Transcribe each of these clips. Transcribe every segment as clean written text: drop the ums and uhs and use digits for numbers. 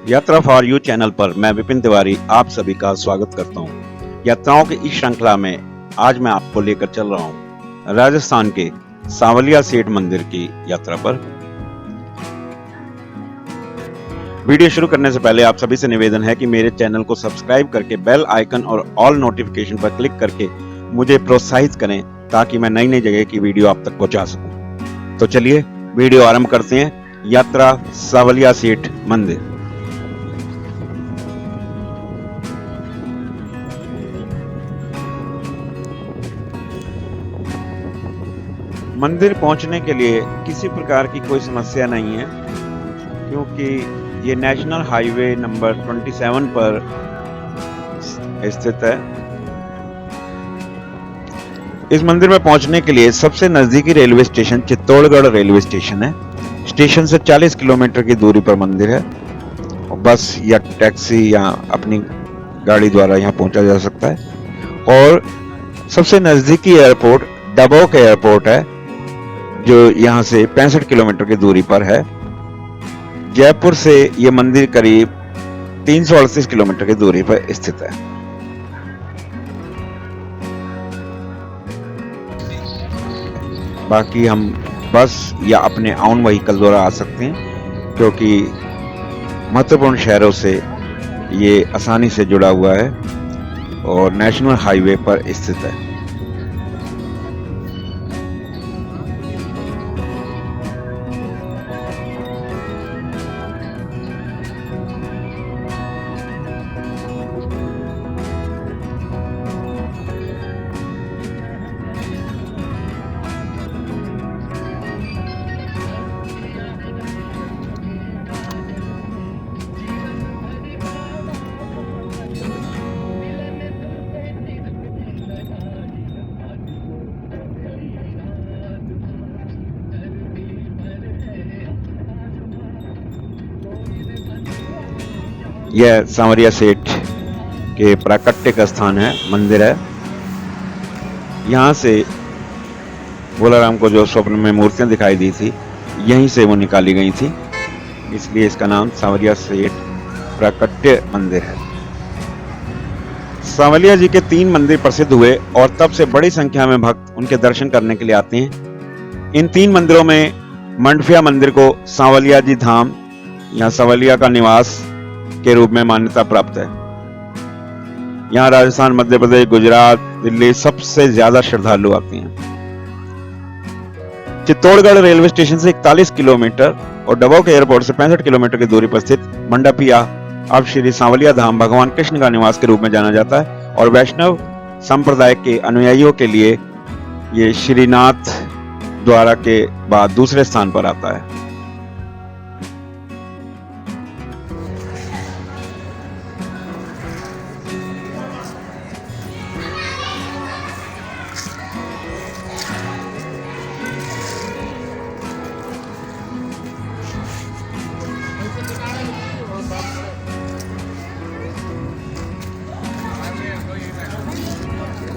यात्रा for you channel पर मैं विपिन तिवारी आप सभी का स्वागत करता हूं। यात्राओं की इस श्रृंखला में आज मैं आपको लेकर चल रहा हूं राजस्थान के सांवलिया सेठ मंदिर की यात्रा पर। वीडियो शुरू करने से पहले आप सभी से निवेदन है कि मेरे चैनल को सब्सक्राइब करके बेल आइकन और ऑल नोटिफिकेशन पर क्लिक करके मुझे प्रोत्साहित करें ताकि मैं नई नई जगह की वीडियो आप तक पहुंचा सकूं। तो चलिए वीडियो आरंभ करते हैं। यात्रा सांवलिया सेठ मंदिर। मंदिर पहुंचने के लिए किसी प्रकार की कोई समस्या नहीं है, क्योंकि ये नेशनल हाईवे नंबर 27 पर स्थित है। इस मंदिर में पहुंचने के लिए सबसे नजदीकी railway station Chittorgarh railway station है। स्टेशन से 40 किलोमीटर की दूरी पर मंदिर है। बस या टैक्सी या अपनी गाड़ी द्वारा यहाँ पहुंचा जा सकता है। और सबसे नजदीकी एयरपोर्ट डबोक एयरपोर्ट है, जो यहाँ से 65 किलोमीटर की दूरी पर है। जयपुर से ये मंदिर करीब 338 किलोमीटर की दूरी पर स्थित है। बाकी हम बस या अपने ओन व्हीकल द्वारा आ सकते हैं, क्योंकि महत्वपूर्ण शहरों से ये आसानी से जुड़ा हुआ है और नेशनल हाईवे पर स्थित है। यह सांवरिया सेठ के प्राकट्य का स्थान है, मंदिर है। यहाँ से भोलाराम को जो स्वप्न में मूर्तियां दिखाई दी थी, यहीं से वो निकाली गई थी, इसलिए इसका नाम सांवरिया सेठ प्राकट्य मंदिर है। सांवलिया जी के 3 मंदिर प्रसिद्ध हुए और तब से बड़ी संख्या में भक्त उनके दर्शन करने के लिए आते हैं। इन 3 मंदिरों में मंडफिया मंदिर को सांवलिया जी धाम या सांवलिया का निवास के रूप में मान्यता प्राप्त है। यहाँ राजस्थान, मध्य प्रदेश, गुजरात, दिल्ली सबसे ज्यादा श्रद्धालु आते हैं। चित्तौड़गढ़ रेलवे स्टेशन से 41 किलोमीटर और डबोक एयरपोर्ट से 65 किलोमीटर की दूरी पर स्थित मंडपिया अब श्री सांवलिया धाम भगवान कृष्ण का निवास के रूप में जाना जाता है और वैष्णव संप्रदाय के अनुयायियों के लिए ये श्रीनाथ द्वारा के बाद दूसरे स्थान पर आता है।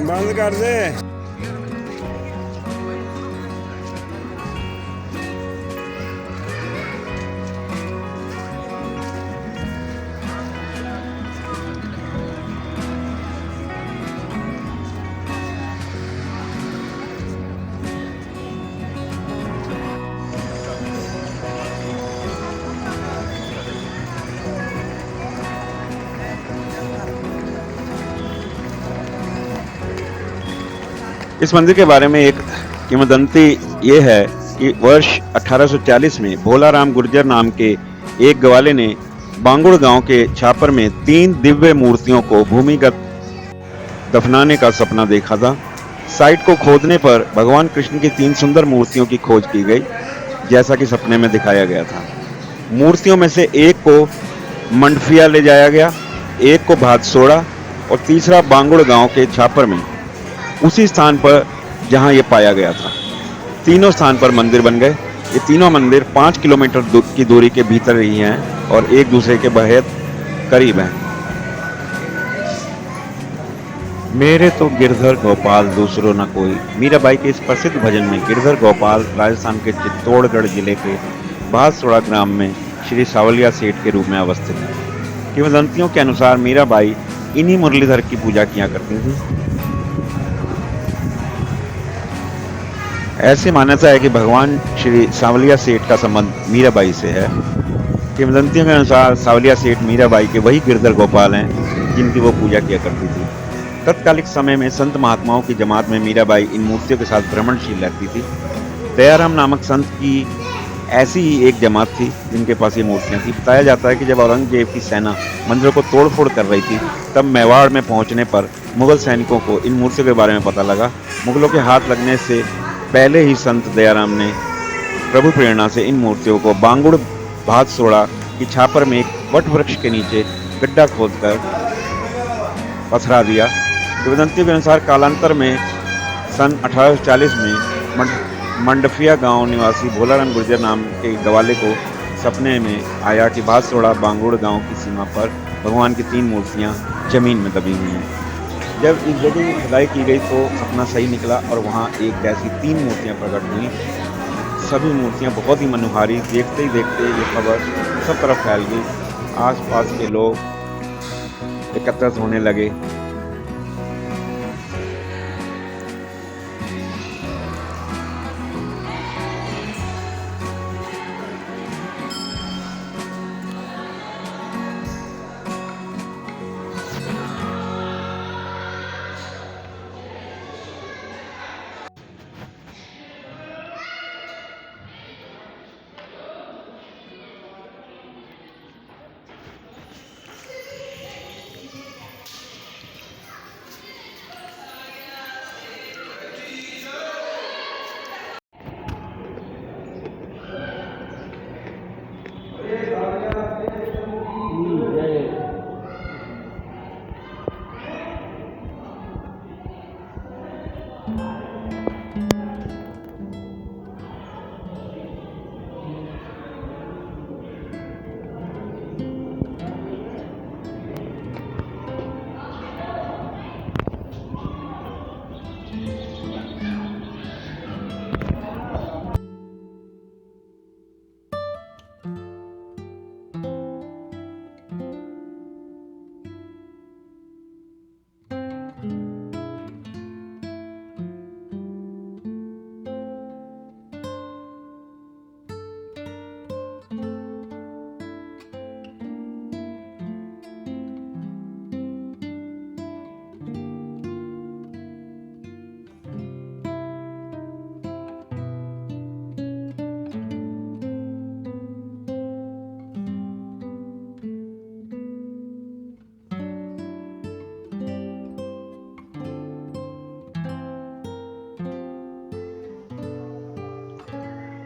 बंद कर दे। इस मंदिर के बारे में एक किंवदंती ये है कि वर्ष 1840 में भोलाराम गुर्जर नाम के एक ग्वाले ने बांगुड़ गांव के छापर में 3 दिव्य मूर्तियों को भूमिगत दफनाने का सपना देखा था। साइट को खोदने पर भगवान कृष्ण की 3 सुंदर मूर्तियों की खोज की गई, जैसा कि सपने में दिखाया गया था। मूर्तियों में से एक को मंडफिया ले जाया गया, एक को भादसोड़ा और तीसरा बांगुड़ गांव के छापर में उसी स्थान पर जहां ये पाया गया था। तीनों स्थान पर मंदिर बन गए। ये तीनों मंदिर 5 किलोमीटर की दूरी के भीतर ही हैं और एक दूसरे के बेहद करीब हैं। मेरे तो गिरधर गोपाल दूसरो न कोई, मीराबाई के इस प्रसिद्ध भजन में गिरधर गोपाल राजस्थान के चित्तौड़गढ़ जिले के भादसोड़ा ग्राम में श्री सावलिया सेठ के रूप में अवस्थित है। किंवदंतियों के अनुसार मीराबाई इन्हीं मुरलीधर की पूजा किया करती थी। ऐसी मान्यता है कि भगवान श्री सावलिया सेठ का संबंध मीराबाई से है। किंवदंतियों के अनुसार सावलिया सेठ मीराबाई के वही गिरधर गोपाल हैं जिनकी वो पूजा किया करती थी। तत्कालिक समय में संत महात्माओं की जमात में मीराबाई इन मूर्तियों के साथ भ्रमणशील रहती थी। दयाराम नामक संत की ऐसी ही एक जमात थी जिनके पास ये मूर्तियां थी। बताया जाता है कि जब औरंगजेब की सेना मंदिरों को तोड़फोड़ कर रही थी, तब मेवाड़ में पहुंचने पर मुगल सैनिकों को इन मूर्तियों के बारे में पता लगा। मुगलों के हाथ लगने से पहले ही संत दयाराम ने प्रभु प्रेरणा से इन मूर्तियों को बांगुड़ भातसोड़ा की छापर में एक वट वृक्ष के नीचे गड्ढा खोदकर पथरा दिया। किंवदंतियों के अनुसार कालांतर में सन 1840 में मंडफिया गांव निवासी भोलाराम गुर्जर नाम के ग्वाले को सपने में आया कि भातसोड़ा बांगुड़ गांव की सीमा पर भगवान की 3 मूर्तियां जमीन में दबी हुई हैं। जब इस जगह की खुदाई की गई तो सपना सही निकला और वहां एक जैसी 3 मूर्तियां प्रकट हुई। सभी मूर्तियां बहुत ही मनोहारी। देखते ही देखते ये खबर सब तरफ फैल गई। आसपास के लोग एकत्रित होने लगे।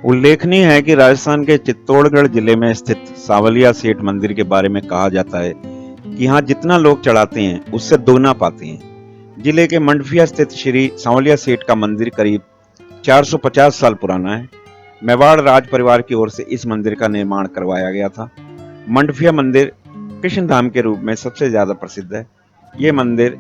उल्लेखनीय है कि राजस्थान के चित्तौड़गढ़ जिले में स्थित सावलिया सेठ मंदिर के बारे में कहा जाता है कि यहाँ जितना लोग चढ़ाते हैं उससे दोगुना पाते हैं। जिले के मंडफिया स्थित श्री सावलिया सेठ का मंदिर करीब 450 साल पुराना है। मेवाड़ राज परिवार की ओर से इस मंदिर का निर्माण करवाया गया था। मंडफिया मंदिर कृष्ण धाम के रूप में सबसे ज्यादा प्रसिद्ध है। ये मंदिर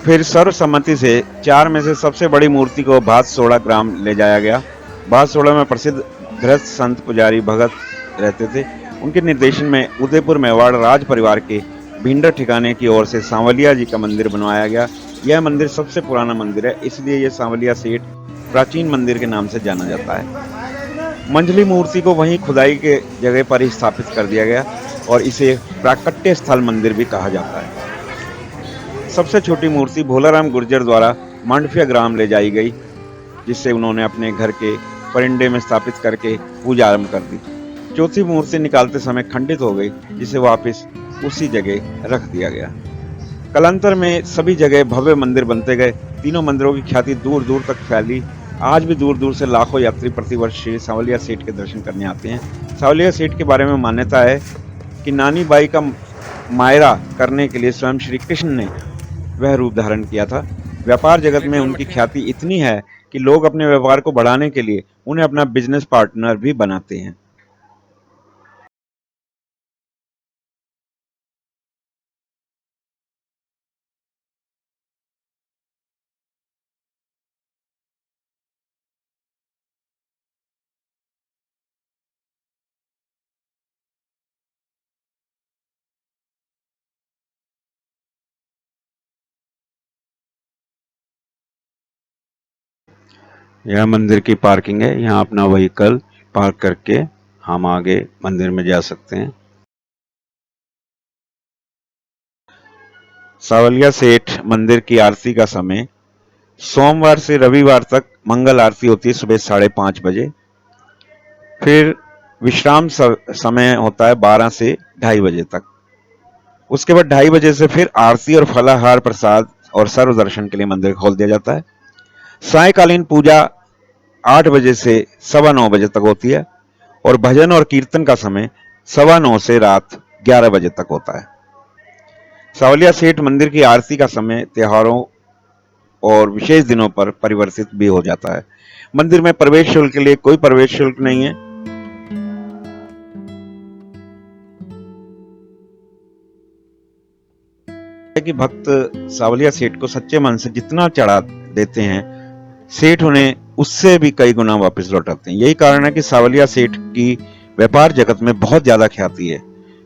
फिर सर्वसम्मति से 4 में से सबसे बड़ी मूर्ति को भातसोड़ा ग्राम ले जाया गया। भातसोड़ा में प्रसिद्ध गृहस्थ संत पुजारी भगत रहते थे। उनके निर्देशन में उदयपुर मेवाड़ राज परिवार के भिंडर ठिकाने की ओर से सांवलिया जी का मंदिर बनवाया गया। यह मंदिर सबसे पुराना मंदिर है, इसलिए यह सांवलिया सेठ प्राचीन मंदिर के नाम से जाना जाता है। मंझली मूर्ति को वहीं खुदाई के जगह पर ही स्थापित कर दिया गया और इसे प्राकट्य स्थल मंदिर भी कहा जाता है। सबसे छोटी मूर्ति भोलाराम गुर्जर द्वारा मांडफिया ग्राम ले जाई गई, जिससे उन्होंने अपने घर के परिंडे में स्थापित करके पूजा आरंभ कर दी। चौथी मूर्ति निकालते समय खंडित हो गई, जिसे वापस उसी जगह रख दिया गया। कालांतर में सभी जगह भव्य मंदिर बनते गए। तीनों मंदिरों की ख्याति दूर दूर तक फैली आज भी दूर दूर से लाखों यात्री प्रतिवर्ष श्री सांवलिया सेठ के दर्शन करने आते हैं। सांवलिया सेठ के बारे में मान्यता है कि नानी बाई का मायरा करने के लिए स्वयं श्री कृष्ण ने वह रूप धारण किया था। व्यापार जगत में उनकी ख्याति इतनी है कि लोग अपने व्यापार को बढ़ाने के लिए उन्हें अपना बिजनेस पार्टनर भी बनाते हैं। यह मंदिर की पार्किंग है। यहाँ अपना व्हीकल पार्क करके हम आगे मंदिर में जा सकते हैं। सांवलिया सेठ मंदिर की आरती का समय सोमवार से रविवार तक मंगल आरती होती है सुबह 5:30 बजे। फिर विश्राम समय होता है 12 से 2:30 बजे तक। उसके बाद 2:30 बजे से फिर आरती और फलाहार प्रसाद और सर्व दर्शन के लिए मंदिर खोल दिया जाता है। सायकालीन पूजा 8 बजे से 9:15 बजे तक होती है और भजन और कीर्तन का समय 9:15 से रात 11 बजे तक होता है। सांवलिया सेठ मंदिर की आरती का समय त्योहारों और विशेष दिनों पर परिवर्तित भी हो जाता है। मंदिर में प्रवेश शुल्क के लिए कोई प्रवेश शुल्क नहीं है। कि भक्त सांवलिया सेठ को सच्चे मन से जितना चढ़ा देते हैं, सेठ उन्हें उससे भी कई गुना वापस लौटाते हैं। यही कारण है कि सांवलिया सेठ की व्यापार जगत में बहुत ज्यादा ख्याति है।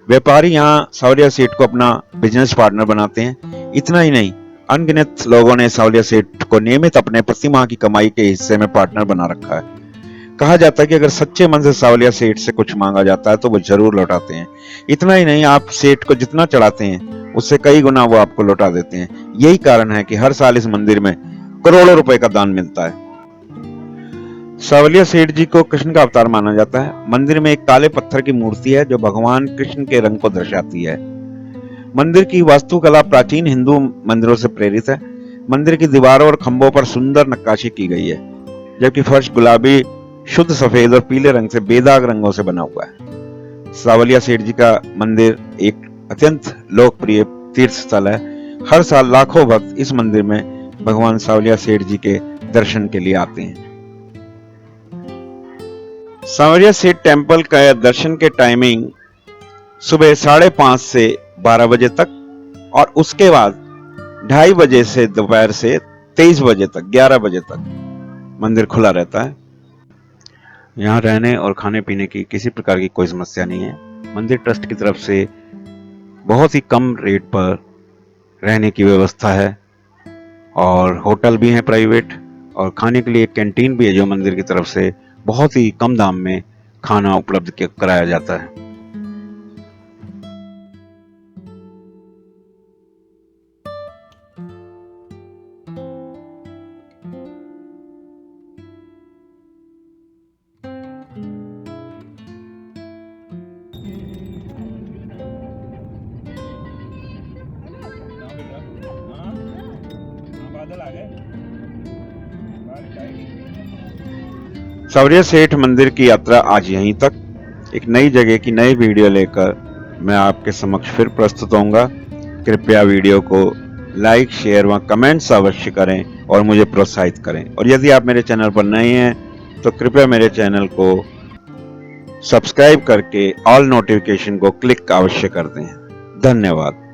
व्यापारी यहाँ सांवलिया सेठ को अपना बिजनेस पार्टनर बनाते हैं। इतना ही नहीं, अनगिनत लोगों ने सांवलिया सेठ को नियमित अपने प्रति माह की कमाई के हिस्से में पार्टनर बना रखा है। कहा जाता है कि अगर सच्चे मन से सांवलिया सेठ से कुछ मांगा जाता है तो वो जरूर लौटाते हैं। इतना ही नहीं, आप सेठ को जितना चढ़ाते हैं उससे कई गुना वो आपको लौटा देते हैं। यही कारण है कि हर साल इस मंदिर में करोड़ों रुपए का दान मिलता है। सांवलिया सेठ जी को कृष्ण का अवतार माना जाता है। मंदिर में एक काले पत्थर की मूर्ति है जो भगवान कृष्ण के रंग को दर्शाती है। मंदिर की वास्तुकला प्राचीन हिंदू मंदिरों से प्रेरित है। मंदिर की दीवारों और खंभों पर सुंदर नक्काशी की गई है, जबकि फर्श गुलाबी, शुद्ध सफेद और पीले रंग से बेदाग रंगों से बना हुआ है। सांवलिया सेठ जी का मंदिर एक अत्यंत लोकप्रिय तीर्थ स्थल है। हर साल लाखों भक्त इस मंदिर में भगवान सांवलिया सेठ जी के दर्शन के लिए आते हैं। सांवलिया सेठ टेम्पल का दर्शन के टाइमिंग सुबह 5:30 से 12 बजे तक और उसके बाद 2:30 बजे से दोपहर से 23 बजे तक 11 बजे तक मंदिर खुला रहता है। यहाँ रहने और खाने पीने की किसी प्रकार की कोई समस्या नहीं है। मंदिर ट्रस्ट की तरफ से बहुत ही कम रेट पर रहने की व्यवस्था है और होटल भी हैं प्राइवेट, और खाने के लिए एक कैंटीन भी है जो मंदिर की तरफ से बहुत ही कम दाम में खाना उपलब्ध कराया जाता है। सांवलिया सेठ मंदिर की यात्रा आज यहीं तक। एक नई जगह की नई वीडियो लेकर मैं आपके समक्ष फिर प्रस्तुत होऊंगा। कृपया वीडियो को लाइक, शेयर व कमेंट्स अवश्य करें और मुझे प्रोत्साहित करें। और यदि आप मेरे चैनल पर नए हैं तो कृपया मेरे चैनल को सब्सक्राइब करके ऑल नोटिफिकेशन को क्लिक अवश्य कर दें। धन्यवाद।